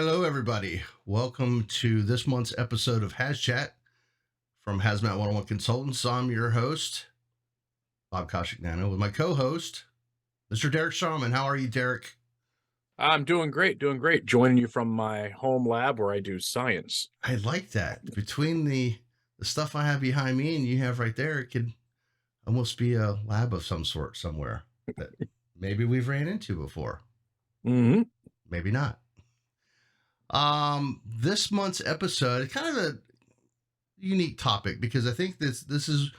Hello, everybody. Welcome to this month's episode of HazChat from HazMat 101 Consultants. I'm your host, Bob Koshick-Nano, with my co-host, Mr. Derek Shaman. How are you, Derek? I'm doing great, doing great. Joining you from my home lab where I do science. I like that. Between the stuff I have behind me and you have right there, it could almost be a lab of some sort somewhere that maybe we've ran into before. Mm-hmm. Maybe not. This month's episode is kind of a unique topic because I think this is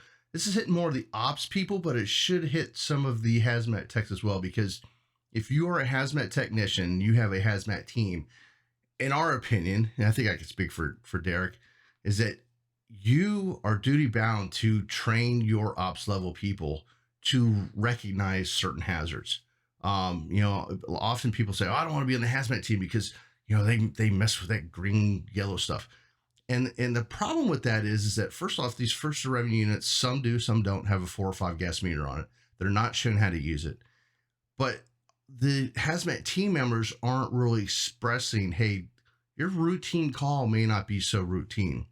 hitting more of the ops people, but it should hit some of the hazmat techs as well. Because if you are a hazmat technician, you have a hazmat team. In our opinion, and I think I can speak for Derek, is that you are duty bound to train your ops level people to recognize certain hazards. Often people say, "Oh, I don't want to be on the hazmat team because they mess with that green yellow stuff." And the problem with that is that first off, these first revenue units, some do, some don't have a 4 or 5 gas meter on it. They're not shown how to use it. But the hazmat team members aren't really expressing, hey, your routine call may not be so routine.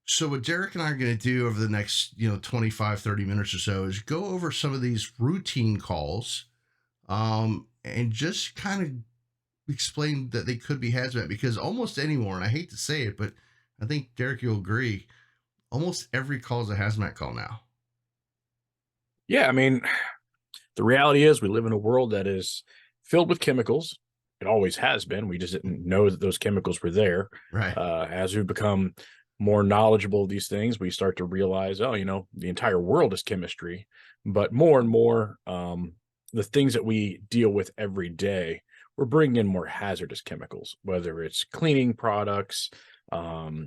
So what Derek and I are going to do over the next 25, 30 minutes or so is go over some of these routine calls and just kind of explain that they could be hazmat, because almost anymore, and I hate to say it, but I think Derek, you'll agree, almost every call is a hazmat call now. Yeah, I mean, the reality is we live in a world that is filled with chemicals. It always has been. We just didn't know that those chemicals were there. Right. As we become more knowledgeable of these things, we start to realize, the entire world is chemistry. But more and more, the things that we deal with every day, we're bringing in more hazardous chemicals, whether it's cleaning products, all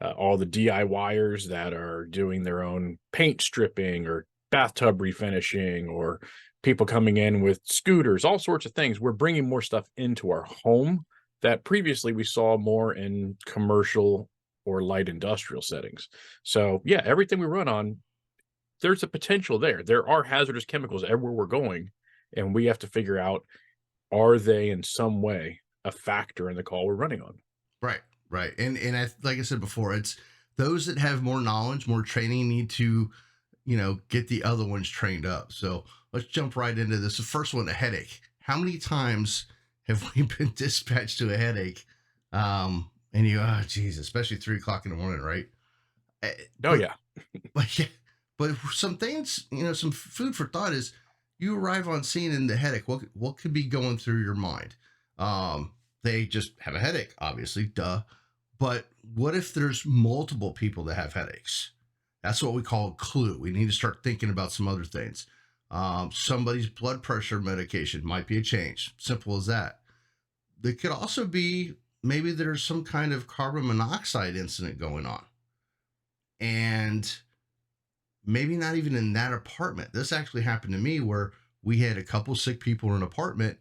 the DIYers that are doing their own paint stripping or bathtub refinishing, or people coming in with scooters, all sorts of things. We're bringing more stuff into our home that previously we saw more in commercial or light industrial settings. So yeah, everything we run on, there's a potential there. There are hazardous chemicals everywhere we're going, and we have to figure out, are they in some way a factor in the call we're running on? Right. Right. And like I said before, it's those that have more knowledge, more training need to, get the other ones trained up. So let's jump right into this. The first one, a headache. How many times have we been dispatched to a headache? And geez, especially 3 o'clock in the morning, right? Oh But yeah. yeah, but some things, some food for thought is you arrive on scene in the headache. What could be going through your mind? They just have a headache, obviously, duh. But what if there's multiple people that have headaches? That's what we call a clue. We need to start thinking about some other things. Somebody's blood pressure medication might be a change. Simple as that. There could also be maybe there's some kind of carbon monoxide incident going on. And maybe not even in that apartment. This actually happened to me where we had a couple sick people in an apartment,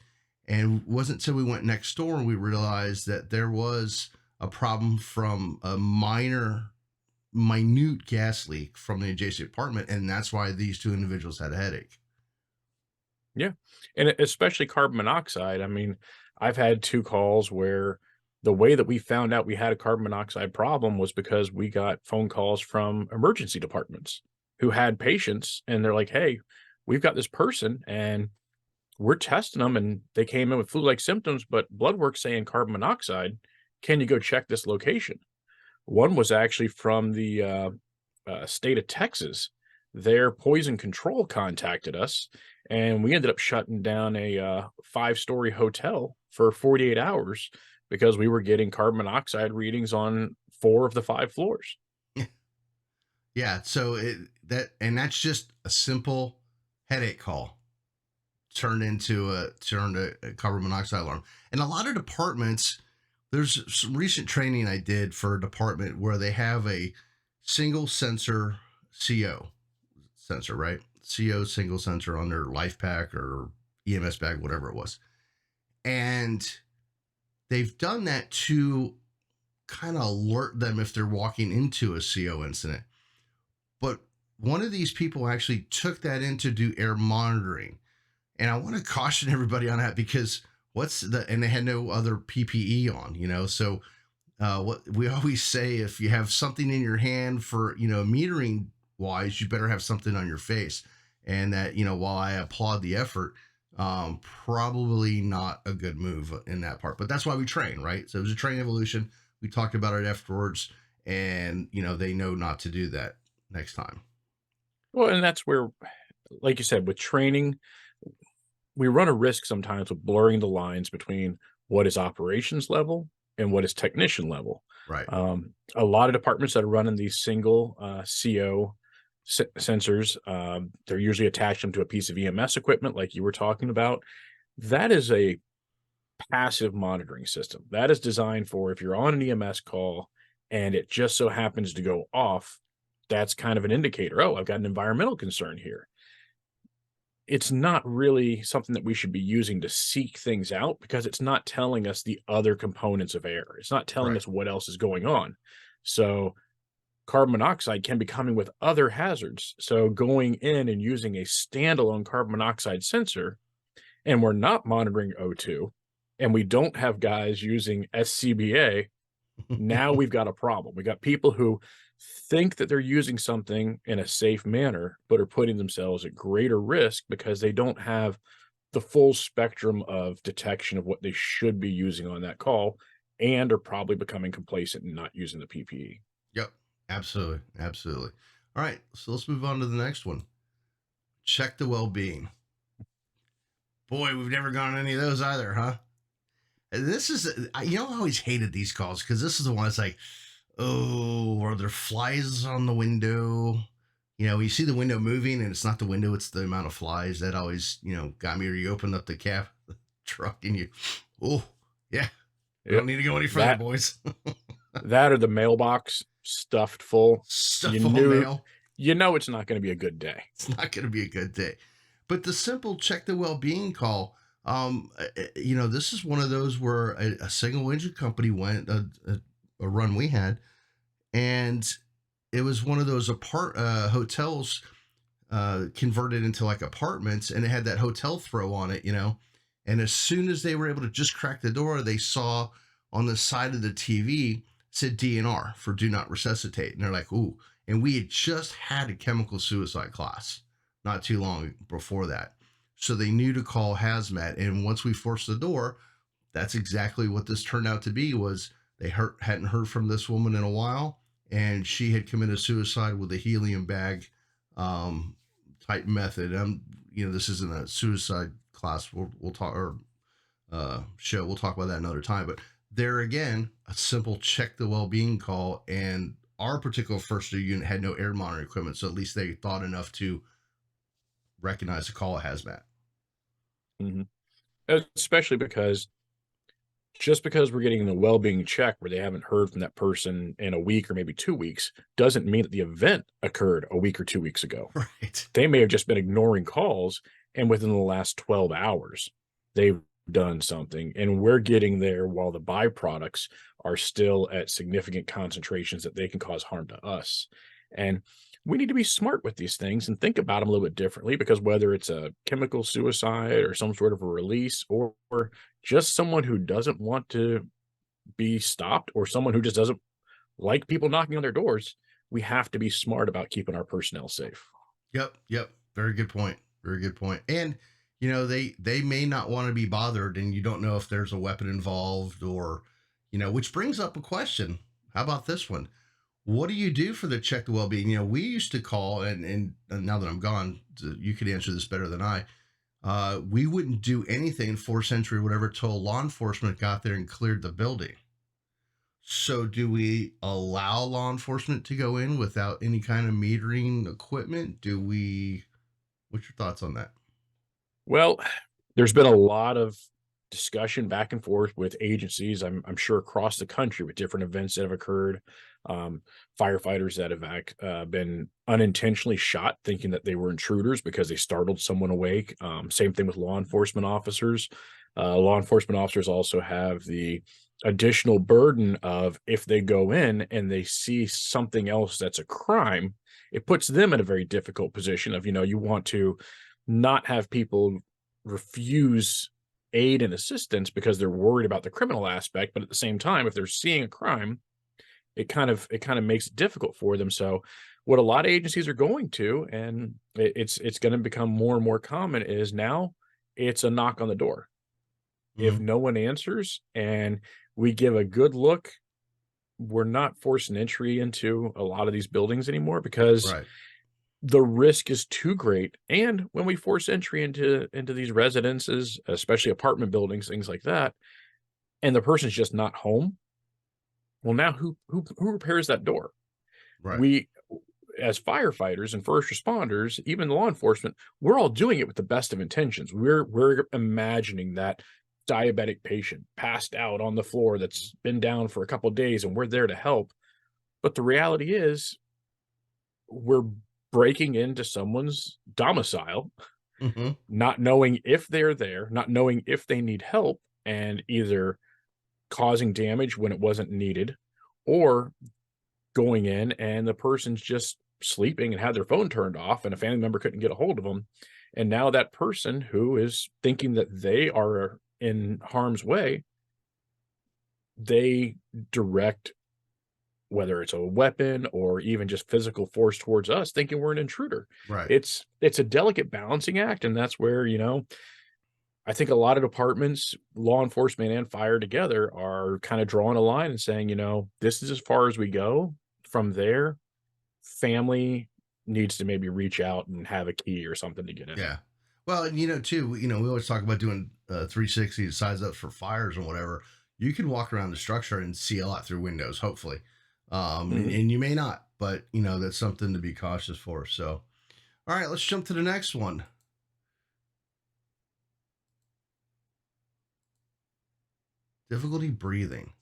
and it wasn't until we went next door and we realized that there was a problem from a minute gas leak from the adjacent apartment, and that's why these two individuals had a headache. Yeah, and especially carbon monoxide. I mean, I've had 2 calls where the way that we found out we had a carbon monoxide problem was because we got phone calls from emergency departments who had patients, and they're like, "Hey, we've got this person, and we're testing them, and they came in with flu-like symptoms, but blood work's saying carbon monoxide. Can you go check this location?" One was actually from the state of Texas. Their poison control contacted us, and we ended up shutting down a 5-story hotel for 48 hours because we were getting carbon monoxide readings on 4 of the 5 floors. Yeah, so that's just a simple headache call turned a carbon monoxide alarm. And a lot of departments, there's some recent training I did for a department where they have a single sensor CO sensor, right? CO single sensor on their life pack or EMS bag, whatever it was. And they've done that to kind of alert them if they're walking into a CO incident. But one of these people actually took that in to do air monitoring. And I want to caution everybody on that, because and they had no other PPE on, so what we always say, if you have something in your hand for, metering wise, you better have something on your face. And that, while I applaud the effort, probably not a good move in that part, but that's why we train, right? So it was a training evolution. We talked about it afterwards, and, they know not to do that next time. Well, and that's where, like you said, with training, we run a risk sometimes of blurring the lines between what is operations level and what is technician level. Right. A lot of departments that are running these single CO sensors, they're usually attached them to a piece of EMS equipment, like you were talking about. That is a passive monitoring system. That is designed for if you're on an EMS call and it just so happens to go off, that's kind of an indicator. Oh, I've got an environmental concern here. It's not really something that we should be using to seek things out because it's not telling us the other components of air. It's not telling Right. us what else is going on. So carbon monoxide can be coming with other hazards. So going in and using a standalone carbon monoxide sensor, and we're not monitoring O2, and we don't have guys using SCBA, now we've got a problem. We got people who think that they're using something in a safe manner, but are putting themselves at greater risk because they don't have the full spectrum of detection of what they should be using on that call and are probably becoming complacent and not using the PPE. Yep. Absolutely. Absolutely. All right. So let's move on to the next one. Check the well-being. Boy, we've never gone any of those either, huh? This is, I always hated these calls because this is the one that's like, oh, are there flies on the window? You see the window moving and it's not the window, it's the amount of flies. That always, got me. Or you open up the cab truck and you, oh, yeah, we don't need to go any further, boys. That or the mailbox stuffed full. Stuff full of mail. It's not going to be a good day. It's not going to be a good day. But the simple check the well-being call, this is one of those where a single engine company went a run we had, and it was one of those hotels converted into like apartments, and it had that hotel throw on it, and as soon as they were able to just crack the door, they saw on the side of the TV said DNR for do not resuscitate, and they're like, ooh. And we had just had a chemical suicide class not too long before that. So they knew to call HazMat. And once we forced the door, that's exactly what this turned out to be. Was they hadn't heard from this woman in a while, and she had committed suicide with a helium bag type method. This isn't a suicide class. We'll talk, or show. We'll talk about that another time. But there again, a simple check the well-being call, and our particular first aid unit had no air monitoring equipment, so at least they thought enough to recognize the call of HazMat. Mm-hmm. Especially because just because we're getting the well-being check where they haven't heard from that person in a week or maybe 2 weeks doesn't mean that the event occurred a week or 2 weeks ago. Right. They may have just been ignoring calls, and within the last 12 hours, they've done something, and we're getting there while the byproducts are still at significant concentrations that they can cause harm to us. And we need to be smart with these things and think about them a little bit differently, because whether it's a chemical suicide or some sort of a release, or just someone who doesn't want to be stopped, or someone who just doesn't like people knocking on their doors, we have to be smart about keeping our personnel safe. Yep. Very good point. Very good point. And they may not want to be bothered, and you don't know if there's a weapon involved, or which brings up a question. How about this one? What do you do for the check the well-being? We used to call, and now that I'm gone, you could answer this better than I. We wouldn't do anything, force entry or whatever, till law enforcement got there and cleared the building. So do we allow law enforcement to go in without any kind of metering equipment? What's your thoughts on that? Well, there's been a lot of discussion back and forth with agencies, I'm sure across the country, with different events that have occurred. Firefighters that have been unintentionally shot thinking that they were intruders because they startled someone awake. Same thing with law enforcement officers. Law enforcement officers also have the additional burden of, if they go in and they see something else that's a crime, it puts them in a very difficult position of, you want to not have people refuse aid and assistance because they're worried about the criminal aspect. But at the same time, if they're seeing a crime, it kind of makes it difficult for them. So what a lot of agencies are going to, and it's going to become more and more common, is now it's a knock on the door. If Mhm. no one answers and we give a good look, we're not forcing entry into a lot of these buildings anymore because Right. the risk is too great. And when we force entry into these residences, especially apartment buildings, things like that, and the person's just not home, well, now who repairs that door? Right. We, as firefighters and first responders, even law enforcement, we're all doing it with the best of intentions. We're imagining that diabetic patient passed out on the floor that's been down for a couple of days, and we're there to help. But the reality is, we're breaking into someone's domicile, Mhm. not knowing if they're there, not knowing if they need help, and either causing damage when it wasn't needed, or going in and the person's just sleeping and had their phone turned off and a family member couldn't get a hold of them. And now that person who is thinking that they are in harm's way, they direct, whether it's a weapon or even just physical force towards us, thinking we're an intruder. Right. It's a delicate balancing act, and that's where, I think a lot of departments, law enforcement and fire together, are kind of drawing a line and saying, this is as far as we go. From there, family needs to maybe reach out and have a key or something to get in. Yeah. Well, and too, we always talk about doing 360 size ups for fires or whatever. You can walk around the structure and see a lot through windows, hopefully. And, Mhm. and you may not, but that's something to be cautious for. So, all right, let's jump to the next one. Difficulty breathing.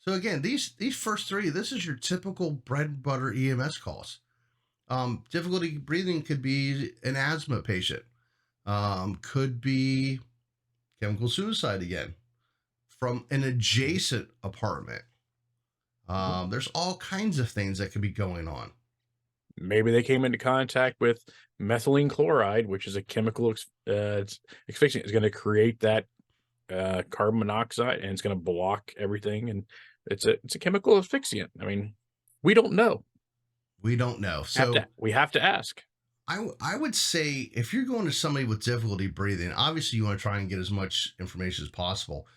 So again, these first three, this is your typical bread and butter EMS calls. Difficulty breathing could be an asthma patient. Could be chemical suicide again from an adjacent apartment. Mhm. There's all kinds of things that could be going on. Maybe they came into contact with methylene chloride, which is a chemical asphyxiant. It's going to create that carbon monoxide, and it's going to block everything. And it's a chemical asphyxiant. I mean, we don't know. We don't know. Have So to we have to ask. I would say if you're going to somebody with difficulty breathing, obviously you want to try and get as much information as possible.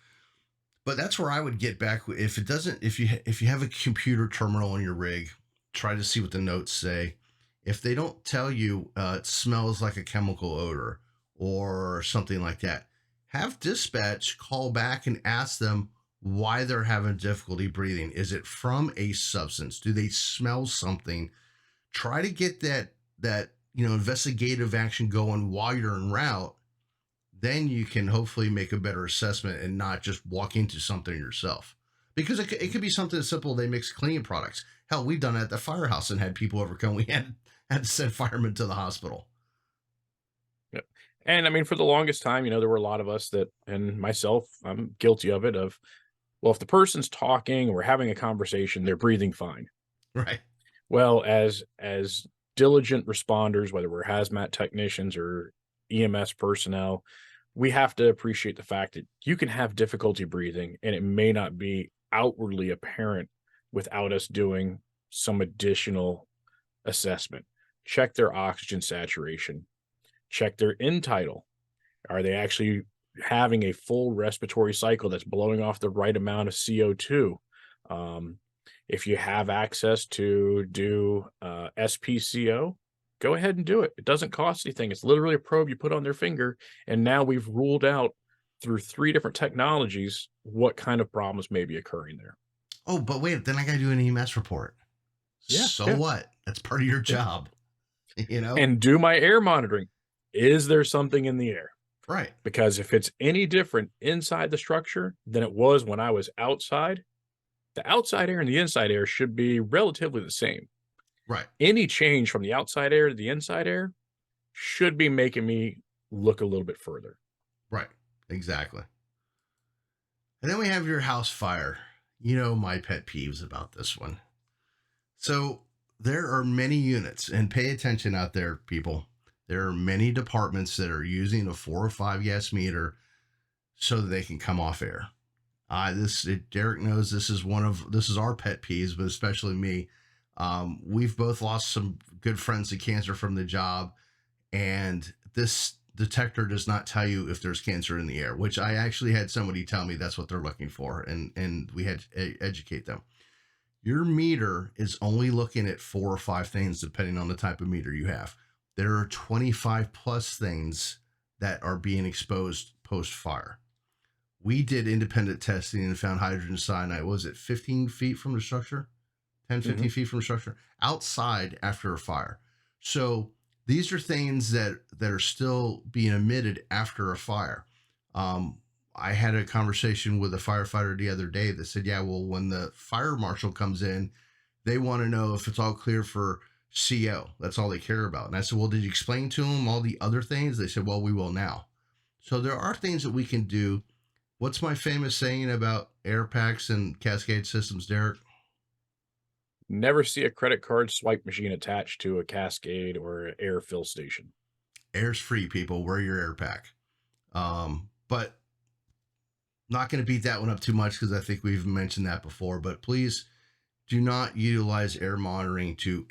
But that's where I would get back. If it doesn't, if you have a computer terminal in your rig, try to see what the notes say. If they don't tell you it smells like a chemical odor or something like that, have dispatch call back and ask them why they're having difficulty breathing. Is it from a substance? Do they smell something? Try to get that investigative action going while you're en route. Then you can hopefully make a better assessment and not just walk into something yourself. Because it could be something as simple, they mix cleaning products. Hell, we've done it at the firehouse and had people overcome. We had to send firemen to the hospital. Yep. And I mean, for the longest time, there were a lot of us that, and myself, I'm guilty of it, of, well, if the person's talking or having a conversation, they're breathing fine. Right. Well, as diligent responders, whether we're hazmat technicians or EMS personnel, we have to appreciate the fact that you can have difficulty breathing and it may not be outwardly apparent without us doing some additional assessment. Check their oxygen saturation, check their end tidal. Are they actually having a full respiratory cycle that's blowing off the right amount of CO2? Um, if you have access to do SPCO, go ahead and do it. It doesn't cost anything. It's literally a probe you put on their finger. And now we've ruled out through 3 different technologies what kind of problems may be occurring there. Oh, but wait, then I got to do an EMS report. Yeah, So yeah, what? That's part of your yeah. job, you know? And do my air monitoring. Is there something in the air? Right. Because if it's any different inside the structure than it was when I was outside, the outside air and the inside air should be relatively the same. Right. Any change from the outside air to the inside air should be making me look a little bit further. Right. Exactly. And then we have your house fire. You know my pet peeves about this one. So there are many units, and pay attention out there, people. There are many departments that are using a 4 or 5 gas meter so that they can come off air. Derek knows this is our pet peeves, but especially me. We've both lost some good friends to cancer from the job, and this detector does not tell you if there's cancer in the air, which I actually had somebody tell me that's what they're looking for, and we had to educate them. Your meter is only looking at 4 or 5 things depending on the type of meter you have. There are 25 plus things that are being exposed post fire. We did independent testing and found hydrogen cyanide. What was it 15 feet from the structure? 10, 15 feet from the structure outside after a fire. So these are things that are still being emitted after a fire. I had a conversation with a firefighter the other day that said, yeah, well, when the fire marshal comes in, they want to know if it's all clear for CO. That's all they care about. And I said, well, did you explain to them all the other things? They said, well, we will now. So there are things that we can do. What's my famous saying about air packs and cascade systems, Derek? Never see a credit card swipe machine attached to a cascade or air fill station. Air's free, people. Wear your air pack. But not going to beat that one up too much because I think we've mentioned that before. But please do not utilize air monitoring to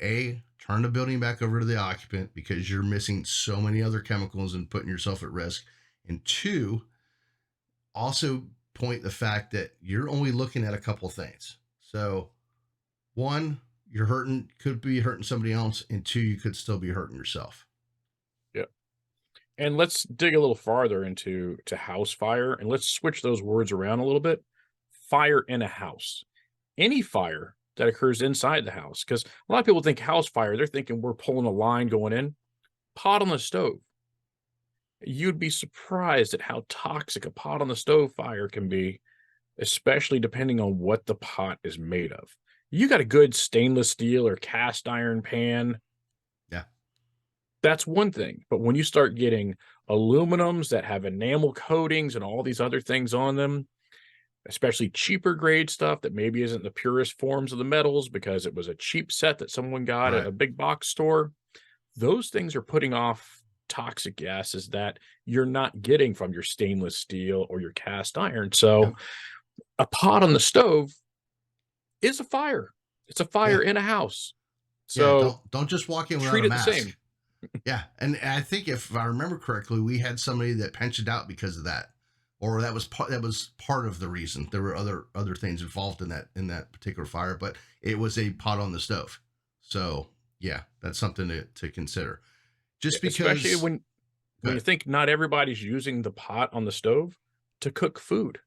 turn the building back over to the occupant because you're missing so many other chemicals and putting yourself at risk. And 2, also point the fact that you're only looking at a couple things. So 1, could be hurting somebody else, and 2, you could still be hurting yourself. Yep. And let's dig a little farther into house fire, and let's switch those words around a little bit. Fire in a house. Any fire that occurs inside the house, because a lot of people think house fire, they're thinking we're pulling a line going in. Pot on the stove. You'd be surprised at how toxic a pot on the stove fire can be, especially depending on what the pot is made of. You got a good stainless steel or cast iron pan. Yeah. That's one thing. But when you start getting aluminums that have enamel coatings and all these other things on them, especially cheaper grade stuff that maybe isn't the purest forms of the metals because it was a cheap set that someone got at a big box store, those things are putting off toxic gases that you're not getting from your stainless steel or your cast iron. So a pot on the stove is a fire. It's a fire in a house. So don't just walk in without treat a it mask. the same. Yeah. And I think if I remember correctly, we had somebody that pensioned out because of that, or that was part of the reason. There were other things involved in that particular fire, but it was a pot on the stove. So yeah, that's something to consider. Just because, especially when you think not everybody's using the pot on the stove to cook food.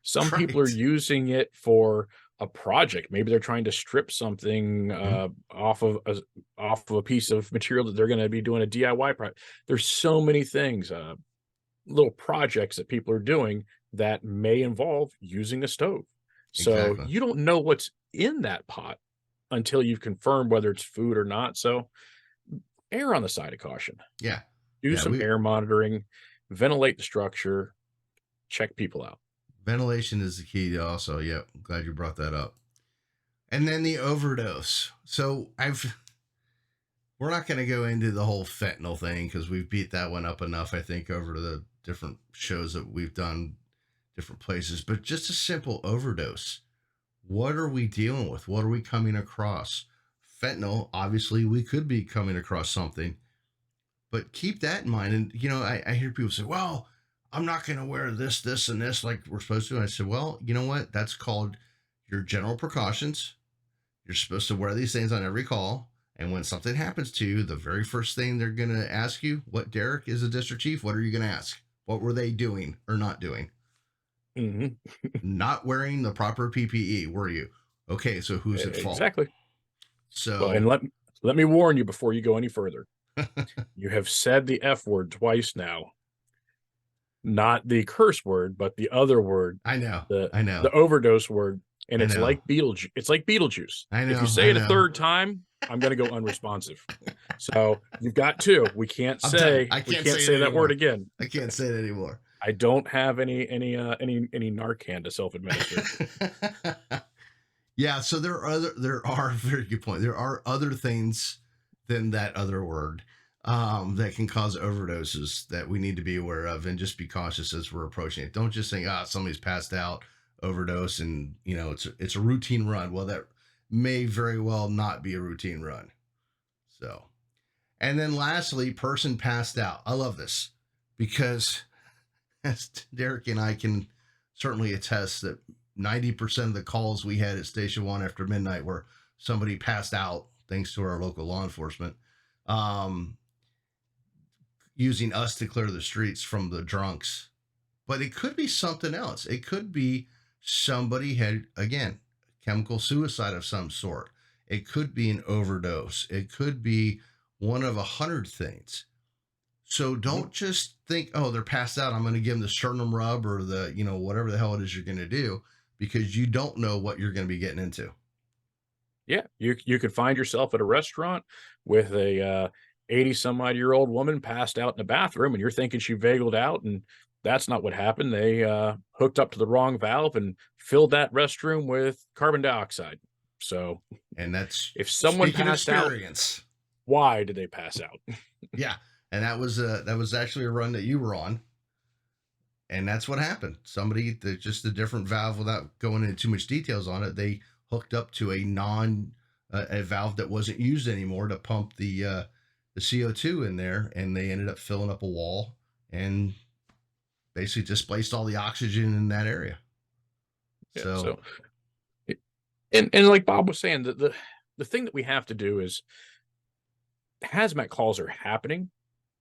Some people are using it for a project. Maybe they're trying to strip something off of a piece of material that they're going to be doing a DIY project. There's so many things, little projects that people are doing that may involve using a stove. So you don't know what's in that pot until you've confirmed whether it's food or not. So err on the side of caution. Yeah. Do some air monitoring, ventilate the structure, check people out. Ventilation is the key also. Yep. I'm glad you brought that up. And then the overdose. So we're not going to go into the whole fentanyl thing because we've beat that one up enough, I think, over the different shows that we've done, different places, but just a simple overdose. What are we dealing with? What are we coming across? Fentanyl, obviously we could be coming across something, but keep that in mind. And, I hear people say, well, I'm not going to wear this, and this like we're supposed to. And I said, well, you know what? That's called your general precautions. You're supposed to wear these things on every call. And when something happens to you, the very first thing they're going to ask you, what, Derek, is a district chief? What are you going to ask? What were they doing or not doing? Not wearing the proper PPE, were you? Okay, so who's at fault? Exactly. So, and let me warn you before you go any further. You have said the F word twice now. Not the curse word, but the other word. I know. The overdose word. And it's like Beetlejuice. It's like Beetlejuice. I know. If you say it a third time, I'm going to go unresponsive. So you've got 2. We can't say that word again. I can't say it anymore. I don't have any Narcan to self-administer. Yeah. So there are very good point. There are other things than that other word. that can cause overdoses that we need to be aware of, and just be cautious as we're approaching it. Don't just think, somebody's passed out, overdose, and it's a routine run. Well, that may very well not be a routine run. So, and then lastly, person passed out. I love this because, as Derek and I can certainly attest, that 90% of the calls we had at Station 1 after midnight were somebody passed out, thanks to our local law enforcement, using us to clear the streets from the drunks. But it could be something else. It could be somebody had, again, chemical suicide of some sort. It could be an overdose. It could be one of 100 things. So don't just think, oh, they're passed out, I'm going to give them the sternum rub or the, whatever the hell it is you're going to do, because you don't know what you're going to be getting into. Yeah, you could find yourself at a restaurant with a 80 some odd year old woman passed out in the bathroom, and you're thinking she vagaled out, and that's not what happened. They hooked up to the wrong valve and filled that restroom with carbon dioxide. So, and that's if someone passed out, why did they pass out? Yeah, and that was actually a run that you were on, and that's what happened. Somebody, just a different valve, without going into too much details on it, they hooked up to a valve that wasn't used anymore to pump the CO2 in there, and they ended up filling up a wall and basically displaced all the oxygen in that area. Yeah, and like Bob was saying, the thing that we have to do is, hazmat calls are happening.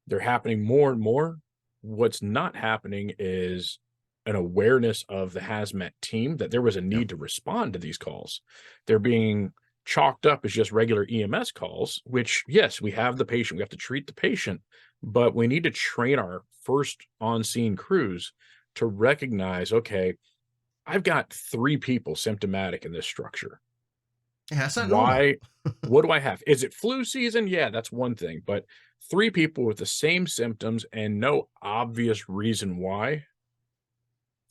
They're happening more and more. What's not happening is an awareness of the hazmat team that there was a need to respond to these calls. They're being chalked up as just regular EMS calls, which, yes, we have the patient, we have to treat the patient, but we need to train our first on-scene crews to recognize, okay, I've got 3 people symptomatic in this structure. Yeah, that's not normal. What do I have? Is it flu season? Yeah, that's one thing, but 3 people with the same symptoms and no obvious reason why,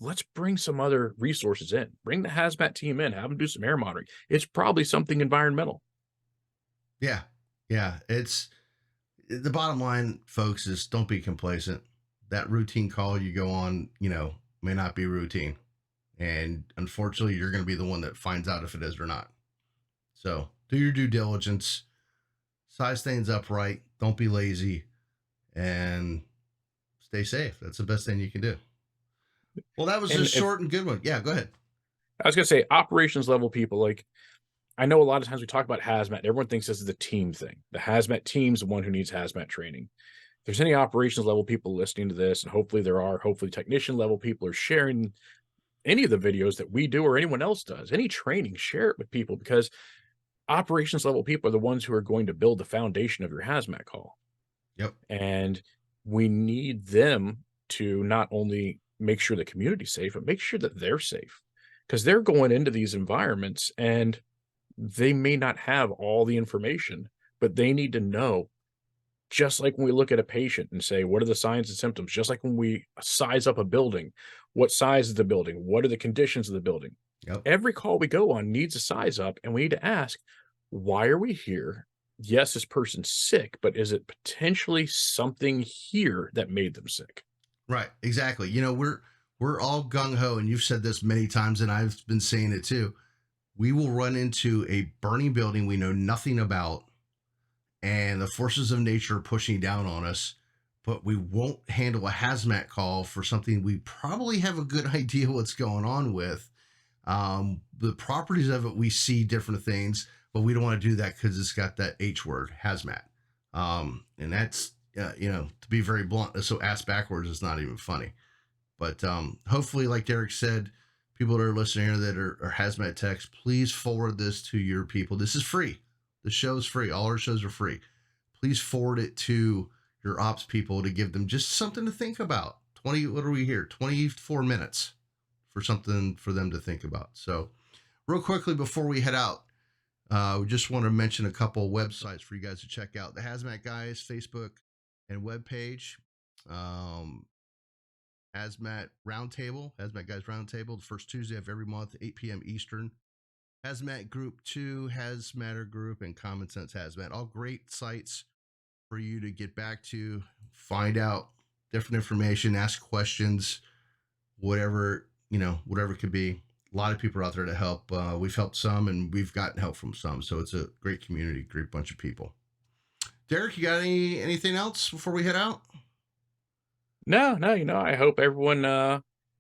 let's bring some other resources in. Bring the hazmat team in, have them do some air monitoring. It's probably something environmental. Yeah. Yeah. It's the bottom line, folks, is don't be complacent. That routine call you go on, may not be routine. And unfortunately, you're going to be the one that finds out if it is or not. So do your due diligence, size things up right. Don't be lazy, and stay safe. That's the best thing you can do. Well, that was a short and good one. Yeah, go ahead. I was going to say, operations level people, like, I know a lot of times we talk about hazmat, everyone thinks this is the team thing. The hazmat team's the one who needs hazmat training. If there's any operations level people listening to this, and hopefully there are, hopefully technician level people are sharing any of the videos that we do or anyone else does, any training, share it with people, because operations level people are the ones who are going to build the foundation of your hazmat call. Yep. And we need them to not only make sure the community's safe, but make sure that they're safe, because they're going into these environments and they may not have all the information, but they need to know. Just like when we look at a patient and say, what are the signs and symptoms? Just like when we size up a building, what size is the building? What are the conditions of the building? Yep. Every call we go on needs a size up, and we need to ask, why are we here? Yes, this person's sick, but is it potentially something here that made them sick? Right. Exactly. We're all gung ho, and you've said this many times, and I've been saying it too. We will run into a burning building we know nothing about, and the forces of nature are pushing down on us, but we won't handle a hazmat call for something we probably have a good idea what's going on with. The properties of it, we see different things, but we don't want to do that because it's got that H word, hazmat. And that's, to be very blunt, so ass backwards is not even funny. But hopefully, like Derek said, people that are listening here that are hazmat techs, please forward this to your people. This is free. The show's free. All our shows are free. Please forward it to your ops people to give them just something to think about. What are we here? 24 minutes for something for them to think about. So real quickly before we head out, we just want to mention a couple websites for you guys to check out. The Hazmat Guys Facebook and webpage. Hazmat Roundtable, Hazmat Guys Roundtable, the first Tuesday of every month, 8 p.m. Eastern. Hazmat Group 2, Hazmatter Group, and Common Sense Hazmat. All great sites for you to get back to, find out different information, ask questions, whatever, whatever it could be. A lot of people are out there to help. We've helped some and we've gotten help from some. So it's a great community, great bunch of people. Derek, you got anything else before we head out? No, no, I hope everyone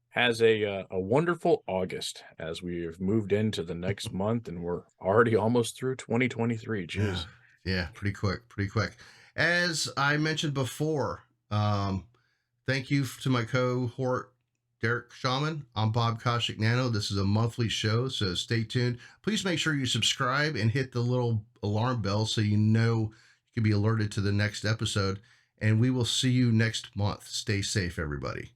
has a wonderful August as we've moved into the next month and we're already almost through 2023. Yeah. Jeez. Yeah. Pretty quick. Pretty quick. As I mentioned before, thank you to my cohort, Derek Shaman. I'm Bob Koshik Nano. This is a monthly show, so stay tuned. Please make sure you subscribe and hit the little alarm bell so you can be alerted to the next episode. And we will see you next month. Stay safe, everybody.